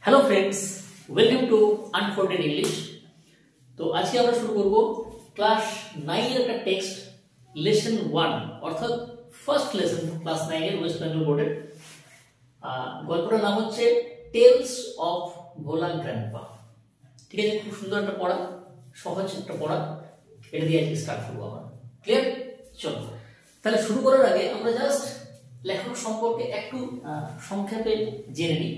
Hello friends, welcome to unfolded English. তো আজকে আমরা শুরু করব ক্লাস 9 এর একটা টেক্সট লেসন 1 অর্থাৎ ফার্স্ট লেসন ক্লাস 9 এর ওয়েস্ট বেঙ্গল বোর্ডের। গল্পটার নাম হচ্ছে টেলস অফ ভোলা গ্র্যান্ডপা। ঠিক আছে, খুব সুন্দর একটা পড়া, সহজ একটা পড়া। এটা দিয়ে আজকে স্টার্ট করবো আমরা। ক্লিয়ার? চলো তাহলে শুরু করার আগে আমরা জাস্ট লেখক সম্পর্কে একটু সংক্ষেপে জেনে নিই।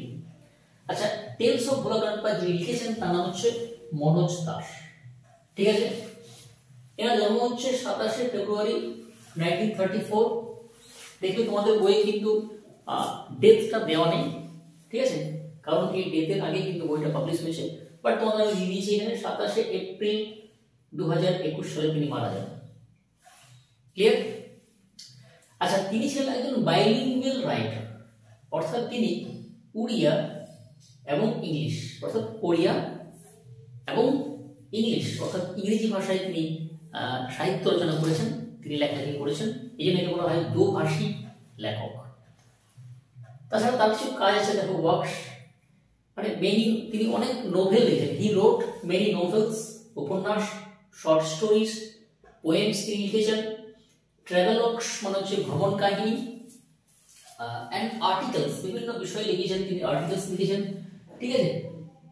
আচ্ছা, টেলস অফ ভোলা গ্র্যান্ডপা যিনি লিখেছেন তার নাম হচ্ছে মনোজ দাস। ঠিক আছে, এনার জন্ম হচ্ছে 27শে ফেব্রুয়ারি 1934। দেখবে তোমাদের বইয়ে কিন্তু ডেটটা দেওয়া নেই, ঠিক আছে, কারণ এই ডেটের আগে কিন্তু বইটা পাবলিশ হয়েছে। বাট তোমাদের আমি দিয়ে দিয়েছি এখানে 27শে এপ্রিল 2021 সালে তিনি মারা যান। ক্লিয়ার? আচ্ছা, তিনি ছিলেন একজন বাইলিঙ্গুয়াল রাইটার, অর্থাৎ তিনি উড়িয়া এবং ইংলিশ অর্থাৎ ওড়িয়া এবং ইংলিশ অর্থাৎ ইংরেজি ভাষায় তিনি সাহিত্য রচনা করেছেন, তিনি লেখালেখি করেছেন। এই জন্য একে বলা হয় দোভাষী লেখক। তাছাড়া তার কিছু কাজ আছে, দেখো ওয়ার্কস, মানে তিনি অনেক নোভেল লিখেন। হি রোট মেনি নোভেলস, উপন্যাস, শর্ট স্টোরিজ, পোয়েমস তিনি লিখেছেন। ট্রাভেলগস মানে হচ্ছে ভ্রমণ কাহিনী, অ্যান্ড আর্টিকেলস, বিভিন্ন বিষয়ে লিখেছেন তিনি, আর্টিকেলস লিখেছেন। ঠিক আছে,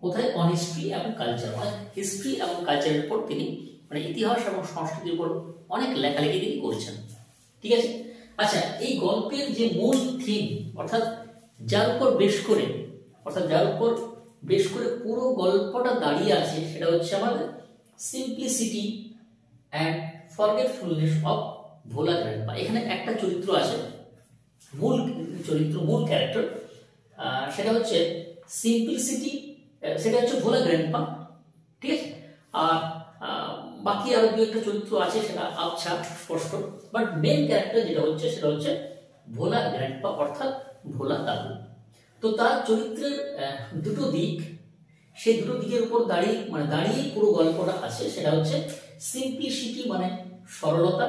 কোথায়? অন হিস্ট্রি এবং কালচার, মানে হিস্ট্রি এবং কালচারের উপর তিনি, মানে ইতিহাস এবং সংস্কৃতির উপর অনেক লেখালেখি তিনি করেছেন। ঠিক আছে। আচ্ছা, এই গল্পের যে মূল থিম অর্থাৎ যার উপর বেশ করে পুরো গল্পটা দাঁড়িয়ে আছে সেটা হচ্ছে আমাদের simplicity and forgetfulness of Bhola grandpa. এখানে একটা চরিত্র আছে, মূল ক্যারেক্টার, সেটা হচ্ছে সিম্পলিসিটি, সেটা হচ্ছে ভোলা গ্র্যান্ডপা। ঠিক আছে, আর বাকি আরো দু একটা চরিত্র আছে সেটা আবছা স্পষ্ট, বাট মেন ক্যারেক্টার যেটা হচ্ছে সেটা হচ্ছে ভোলা গ্র্যান্ডপা অর্থাৎ ভোলা দাদু। তো তার চরিত্রের দুটো দিক, সেই দুটো দিকের উপর দাঁড়িয়ে পুরো গল্পটা আছে। সেটা হচ্ছে সিম্পলিসিটি মানে সরলতা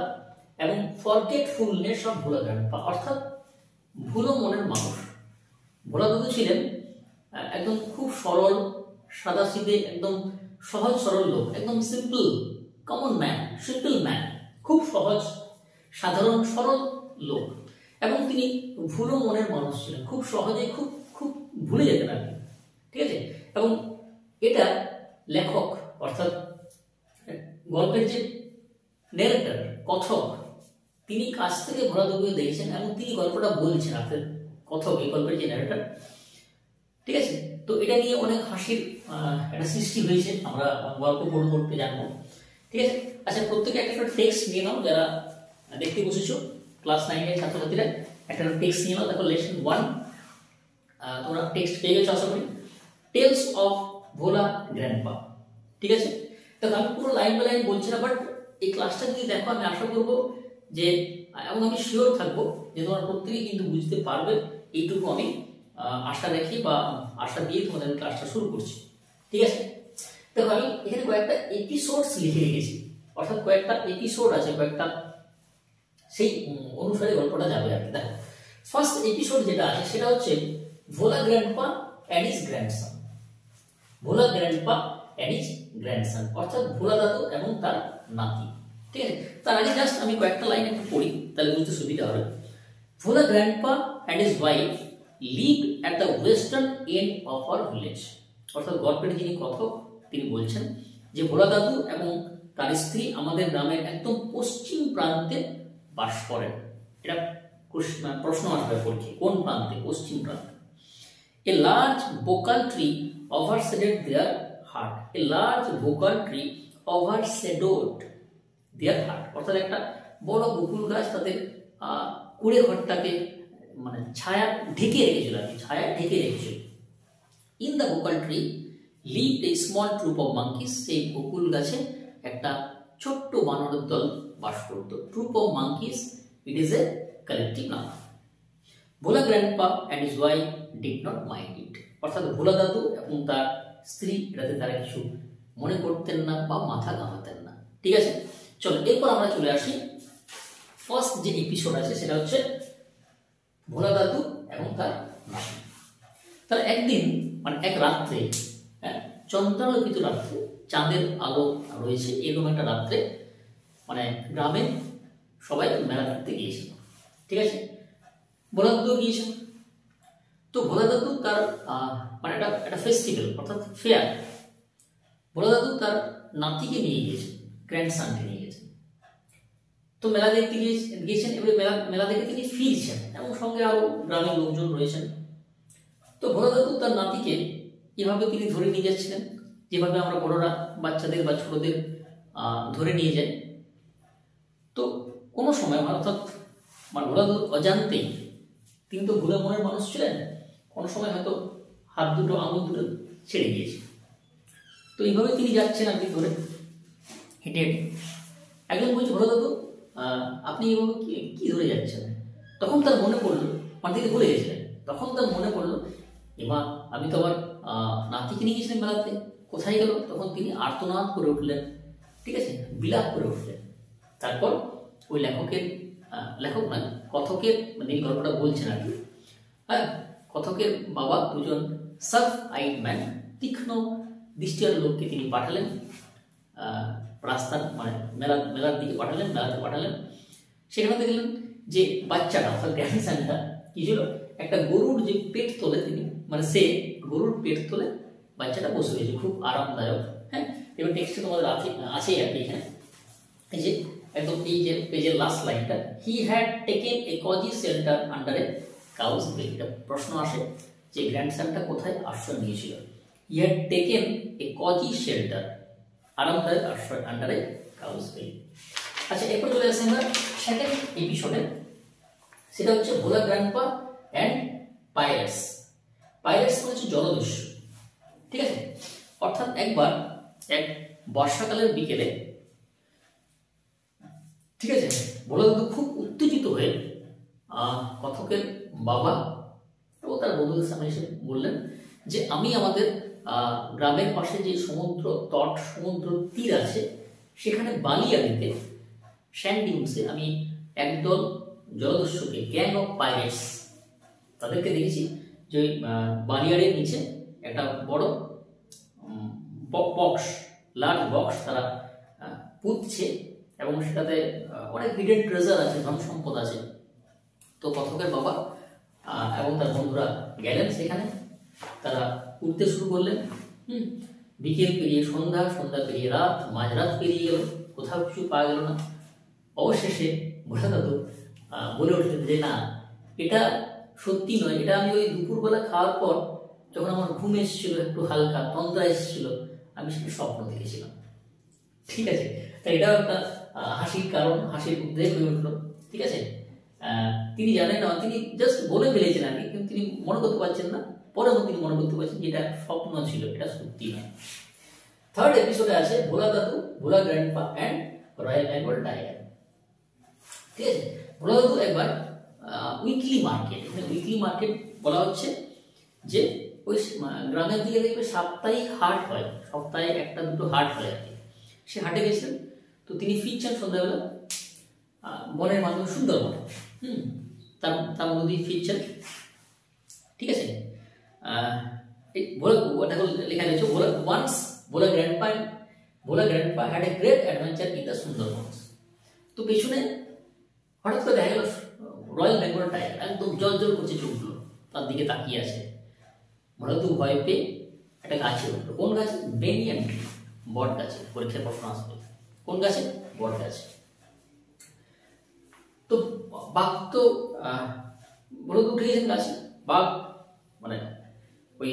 এবং ফরগেটফুলনেস অফ ভোলা গ্র্যান্ডপা অর্থাৎ ভুলো মনের মানুষ। ভোলা দাদু ছিলেন একদম খুব সরল, সাদাসিধে, একদম সহজ সরল লোক, একদম সিম্পল ম্যান, খুব সহজ সাধারণ সরল লোক, এবং তিনি ভুলো মনের মানুষ ছিলেন, খুব সহজে খুব ভুলে যেতেন আর কি। ঠিক আছে, এবং এটা লেখক অর্থাৎ গল্পের যে ন্যারেটর, কথক, তিনি কাছ থেকে ভোলা দাদুকে দেখেছেন এবং তিনি গল্পটা বলছেন। আপনার কথক, এই গল্পের যে ন্যারেটর, ঠিক আছে। তো এটা নিয়ে অনেক হাসির একটা সৃষ্টি হয়েছে, আমরা গল্প পড়তে জানবো। ঠিক আছে। আচ্ছা, প্রত্যেকে একটা টেক্সট নিয়ে নাও, যারা দেখতে বসেছো ক্লাস 9 এর ছাত্রছাত্রীরা একটা টেক্সট নিয়ে নাও। দেখো লেসন 1 তোমরা টেক্সট পেয়ে গেছো আশা করি, টেলস অফ ভোলা গ্র্যান্ডপা। ঠিক আছে, তো আমি পুরো লাইন বাই লাইন বলছি না, বাট এই ক্লাসটা যদি দেখো আমি আশা করবো যে, এবং আমি শিওর থাকবো যে তোমরা প্রত্যেকেই কিন্তু বুঝতে পারবে, এইটুকু আমি আশা রাখি বা আশা দিয়ে তোমাদের ক্লাসটা শুরু করছি। ঠিক আছে, দেখো আমি এখানে কয়েকটা এপিসোডস লিখে রেখেছি, অর্থাৎ কয়েকটা এপিসোড আছে, কয়েকটা সেই অনুসারে গল্পটা যাবে আর কি। দেখো ফার্স্ট এপিসোড যেটা আছে সেটা হচ্ছে Bhola grandpa and his grandson. Bhola grandpa and his grandson অর্থাৎ ভোলা দাদু এবং তার নাতি। ঠিক আছে, তার আগে জাস্ট আমি কয়েকটা লাইন একটু পড়ি, তাহলে বুঝতে সুবিধা হবে। Bhola grandpa and his wife live at the western end of our village. অর্থাৎ গল্পের যিনি কথক তিনি বলছেন যে ভোলা দাদু এবং তার স্ত্রী আমাদের গ্রামের একদম পশ্চিম প্রান্তে বাস করেন। এটা প্রশ্ন আসবে পরীক্ষায়, কোন প্রান্তে? পশ্চিম প্রান্তে। A large bakul tree overshadowed their heart. A large bakul tree overshadowed their heart অর্থাৎ একটা বড় বকুল গাছ তাদের কুড়ে ঘরটাকে মানে ছায়া ঢেকে রেখেছিল আর কি, ছায়া ঢেকে রেখেছিল। In the bakul tree lived a small troop of monkeys. সেই বকুল গাছে একটা ছোট্ট বানরের দল বাস করত। Troop of monkeys, it is a collective name. Bhola grandpa and his wife did not mind it অর্থাৎ ভোলা দাদু এবং তার স্ত্রী এটাতে তারা কিছু মনে করতেন না বা মাথা ঘামাতেন না। ঠিক আছে, চলো এরপর আমরা চলে আসি ফার্স্ট যে এপিসোড আছে সেটা হচ্ছে ভোলা দাদু এবং তার নাতি। তাহলে একদিন মানে এক রাত্রে, চন্দ্রালোকিত রাত্রে, চাঁদের আলো রয়েছে এরকম একটা রাত্রে মানে গ্রামে সবাই মেলা দেখতে গিয়েছিল, ঠিক আছে। ভোলা দাদু গিয়েছিল। তো ভোলা দাদু তার মানে একটা ফেস্টিভ্যাল অর্থাৎ ফেয়ার, ভোলা দাদু তার নাতিকে নিয়ে গিয়েছেন, গ্র্যান্ডসানকে নিয়ে গেছেন। তো মেলা দেখতে গিয়েছেন, এবারে মেলা দেখে তিনি ফিরছেন এবং সঙ্গে আরো গ্রামের লোকজন রয়েছেন। তো ভোলা দাদু তার নাতিকে এভাবে তিনি ধরে নিয়ে যাচ্ছিলেন, যেভাবে আমরা বড়রা বাচ্চাদের বা ছোটদের ধরে নিয়ে যাই। তো কোনো সময় অর্থাৎ মানে ভোলা দাদু অজান্তেই, তিনি তো ভোলা মনের মানুষ ছিলেন, কোনো সময় হয়তো হাত দুটো আঙুল দুটো ছেড়ে গিয়েছে। তো এইভাবে তিনি যাচ্ছেন আর কি ধরে হেঁটে হেঁটে। একজন বলছে, ভোলা দাদু আপনি এইভাবে কি ধরে যাচ্ছেন? তখন তার মনে পড়লো, মানে তিনি ভুলে গেছিলেন, তখন তার মনে পড়লো এমা আমি তো আবার নাতিকে নিয়ে গেছিলাম মেলাতে, কোথায় গেল? তখন তিনি আর্তনাদ করে উঠলেন, ঠিক আছে, বিলাপ করে উঠলেন। তারপর ওই লেখক নয়, কথকের মানে এই গল্পটা বলছেন আর কি। হ্যাঁ, কথকের বাবা দুজন সার্ফ আইড ম্যান, তীক্ষ্ণ দৃষ্টির লোককে তিনি পাঠালেন রাস্তার মানে মেলার দিকে পাঠালেন, মেলাতে পাঠালেন। সেখানে দেখলেন যে বাচ্চাটা অর্থাৎ গ্র্যান্ডসানটা কি ছিল, একটা গরুর যে পেট তোলে তিনি, মানে সে গরুর পেট তোলে বাচ্চাটা বসে রয়েছে, খুব আরামদায়ক। হ্যাঁ, এবার টেক্সটে তোমাদের আছেই আর কি। এখানে এই যে একদম এই যে পেজের লাস্ট লাইনটা, he had taken a cosy shelter under a cow's bell. এটা প্রশ্ন আসে যে গ্র্যান্ডসানটা কোথায় আশ্রয় নিয়েছিল। He had taken a cosy shelter, আরামদায়ক আশ্রয়, আন্ডার এ কাউজ বেল। আচ্ছা, এরপর চলে আসে আমরা সেকেন্ড এপিসোডে, সেটা হচ্ছে Bhola grandpa and pirates. Pirates মানে হচ্ছে জলদস্যু, ঠিক আছে। অর্থাৎ একবার এক বর্ষাকালের বিকেলে, ঠিক আছে, ভোলা দাদু খুব উত্তেজিত হয়ে কথকের বাবা ও তার বন্ধুদের সামনে এসে বললেন যে আমি আমাদের গ্রামের পাশে যে সমুদ্র তট, সমুদ্র তীর আছে, সেখানে বালিয়াড়িতে স্যান্ড ডিউন্সে আমি একদল জলদস্যুকে, গ্যাং অফ পাইরেটস, তাদেরকে দেখেছি যে ওই বালিয়াড়ের নিচে একটা বড় বক্স, লার্জ বক্স তারা পুঁতছে এবং সেটাতে অনেক হিডেন ট্রেজার আছে, ধন সম্পদ আছে। তো কথকের বাবা এবং তার বন্ধুরা গেলেন সেখানে, তারা উঠতে শুরু করলেন। বিকেল পেরিয়ে সন্ধ্যা, সন্ধ্যা পেরিয়ে রাত, মাঝরাত পেরিয়ে গেল, কোথাও কিছু পাওয়া গেল না। অবশেষে ভোলা দাদু বলে উঠলেন যে না, এটা সত্যি নয়, এটা আমি ওই দুপুরবেলা খাওয়ার পর যখন আমার ঘুম এসেছিল, একটু হালকা তন্দ্রা এসেছিল, আমি সেটা স্বপ্ন দেখেছিলাম, ঠিক আছে। তাই এটাও একটা হাসির কারণ, হাসির উদ্রেক হয়ে উঠলো, ঠিক আছে। তিনি জানেন না, তিনি জাস্ট বলে ফেলেছেন আর কি, কিন্তু তিনি মনে করতে পারছেন না, পরে তিনি মনে করতে পারছেন যে এটা স্বপ্ন ছিল, এটা সত্যি নয়। থার্ড এপিসোডে আছে ভোলা দাদু, Bhola grandpa and royal Bengal tiger, ঠিক আছে। ভোলা দাদু একবার উইকলি মার্কেট, এখানে উইকলি মার্কেট বলা হচ্ছে যে ওই গ্রামের দিকে দেখবে সাপ্তাহিক হাট হয়, সপ্তাহে একটা দুটো হাট হয় আর কি। সে হাটে গেছিলেন। তো তিনি ফিরছেন সন্ধ্যাবেলা বনের মাধ্যমে, সুন্দরবন, তার মধ্যে দিয়ে ফিরছেন, ঠিক আছে। লেখা রয়েছে Bhola grandpa had a great adventure in the Sundarbans. তো পেছনে হঠাৎ করে দেখা গেল রয়্যাল বেঙ্গল টাইগার একদম জল জল করছে, চোখগুলো তার দিকে তাকিয়ে আছে। ভোলা দাদু ভয় পেয়ে একটা গাছে উঠলো। কোন গাছে? বেনিয়ান ট্রি, বট গাছে। পরীক্ষায় প্রশ্ন আসবে কোন গাছে? বট গাছে। তো বাঘ তো ভোলা দাদু উঠে গেছেন গাছে। বাঘ মানে ওই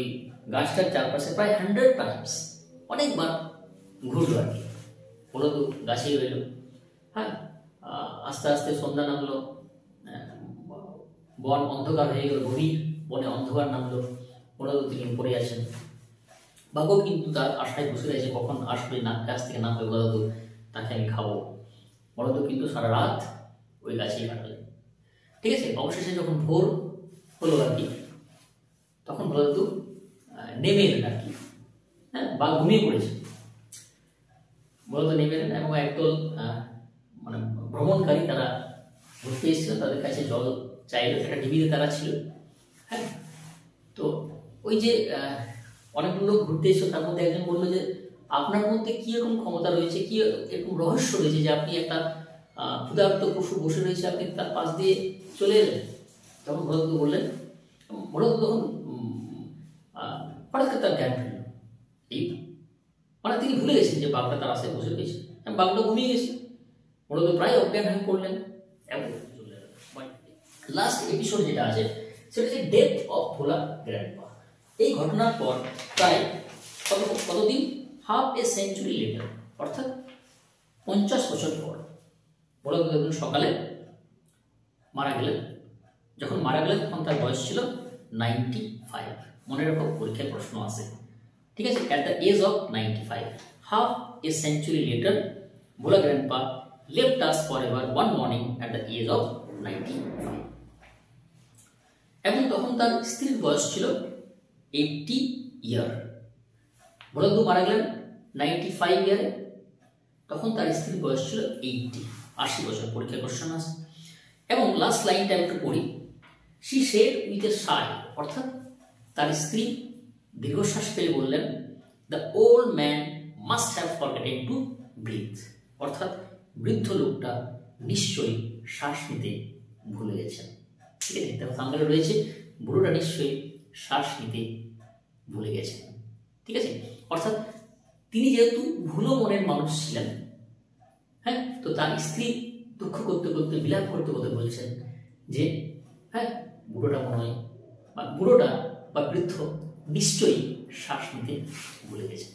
গাছটার চারপাশে প্রায় 100 টাইমস, অনেকবার ঘুরলো আর কি। ভোলা দাদু গাছেই রইল। হ্যাঁ, আস্তে আস্তে সন্ধ্যা নামলো, বন অন্ধকার হয়ে গেল, গভীর বনে অন্ধকার নামলো। ভোলা দাদু তিনি উপরে আছেন। বাঘও কিন্তু তার আশায় বসে রয়েছে কখন আসবে, না গাছ থেকে নামবে ভোলা দাদু, তাকে আমি খাবো। ভোলা দাদু কিন্তু সারা রাত ওই গাছেই কাটালেন, ঠিক আছে। অবশেষে যখন ভোর হলো আর কি, তখন ভোলা দাদু নেমে এলেন আর কি। হ্যাঁ, বাঘ ঘুমিয়ে পড়েছে। ভোলা দাদু নেমে এলেন এবং একদল মানে ভ্রমণকারী, তারা ঘুরতে এসেছিল, তাদের কাছে জল চাইল, একটা ডিবিতে তারা ছিল। হ্যাঁ, তো ওই যে অনেকগুলো লোক ঘুরতে এসে তার মধ্যে একজন বললো যে আপনার মধ্যে কি এরকম ক্ষমতা রয়েছে, কি এরকম রহস্য রয়েছে যে আপনি একটা ক্ষুধার্ত পশু বসে রয়েছে, আপনি তার পাশ দিয়ে চলে এলেন। তখন ভোলাদত্ত বললেন, ভোলাদত্ত তখন হঠাৎ করে তার জ্ঞান ফিরল। এই মানে তিনি ভুলে গেছেন যে বাঘটা তার আশে বসে রয়েছে, বাঘটা ঘুমিয়ে গেছে। ভোলাদত্ত প্রায় অজ্ঞান হয়ে পড়লেন। লাস্ট এপিসোড যেটা আছে সেটা হচ্ছে ডেথ অফ ভোলা গ্র্যান্ডপা। এই ঘটনার পর প্রায় কতদিন, হাফ এ সেঞ্চুরি লেটার, অর্থাৎ 50 বছর পর ভোলাদত্ত একদিন সকালে মারা গেলেন। যখন মারা গেলেন তখন তার বয়স ছিল 95। মনে রাখো, পরীক্ষায় প্রশ্ন আসে, ঠিক আছে। At the age of 95, half a century later, Bhola grandpa left us forever one morning at the age of 95। এবং তখন তার স্ত্রীর বয়স ছিল 80 ইয়ার। ভোলাদত্ত মারা গেলেন 95 ইয়ারে, তখন তার স্ত্রীর বয়স ছিল 80 বছর। পরীক্ষায় কোশ্চেন আছে। এবং লাস্ট লাইনটা একটু পড়ি, she said with a sigh, অর্থাৎ তার স্ত্রী দীর্ঘশ্বাস ফেলে বললেন, the old man must have forgotten to breathe, অর্থাৎ বৃদ্ধ লোকটা নিশ্চয়ই শ্বাস নিতে ভুলে গেছেন। ঠিক আছে, তার সামনে রয়েছে বুড়োটা নিশ্চয়ই শ্বাস নিতে ভুলে গেছেন। ঠিক আছে, অর্থাৎ তিনি যেহেতু ভুলো মনের মানুষ ছিলেন, হ্যাঁ, তো তার স্ত্রী দুঃখ করতে করতে, বিলাপ করতে করতে বলছেন যে হ্যাঁ, বুড়োটা মনে হয় বা বুড়োটা বা বৃদ্ধ নিশ্চয়ই শ্বাস নিতে ভুলে গেছেন।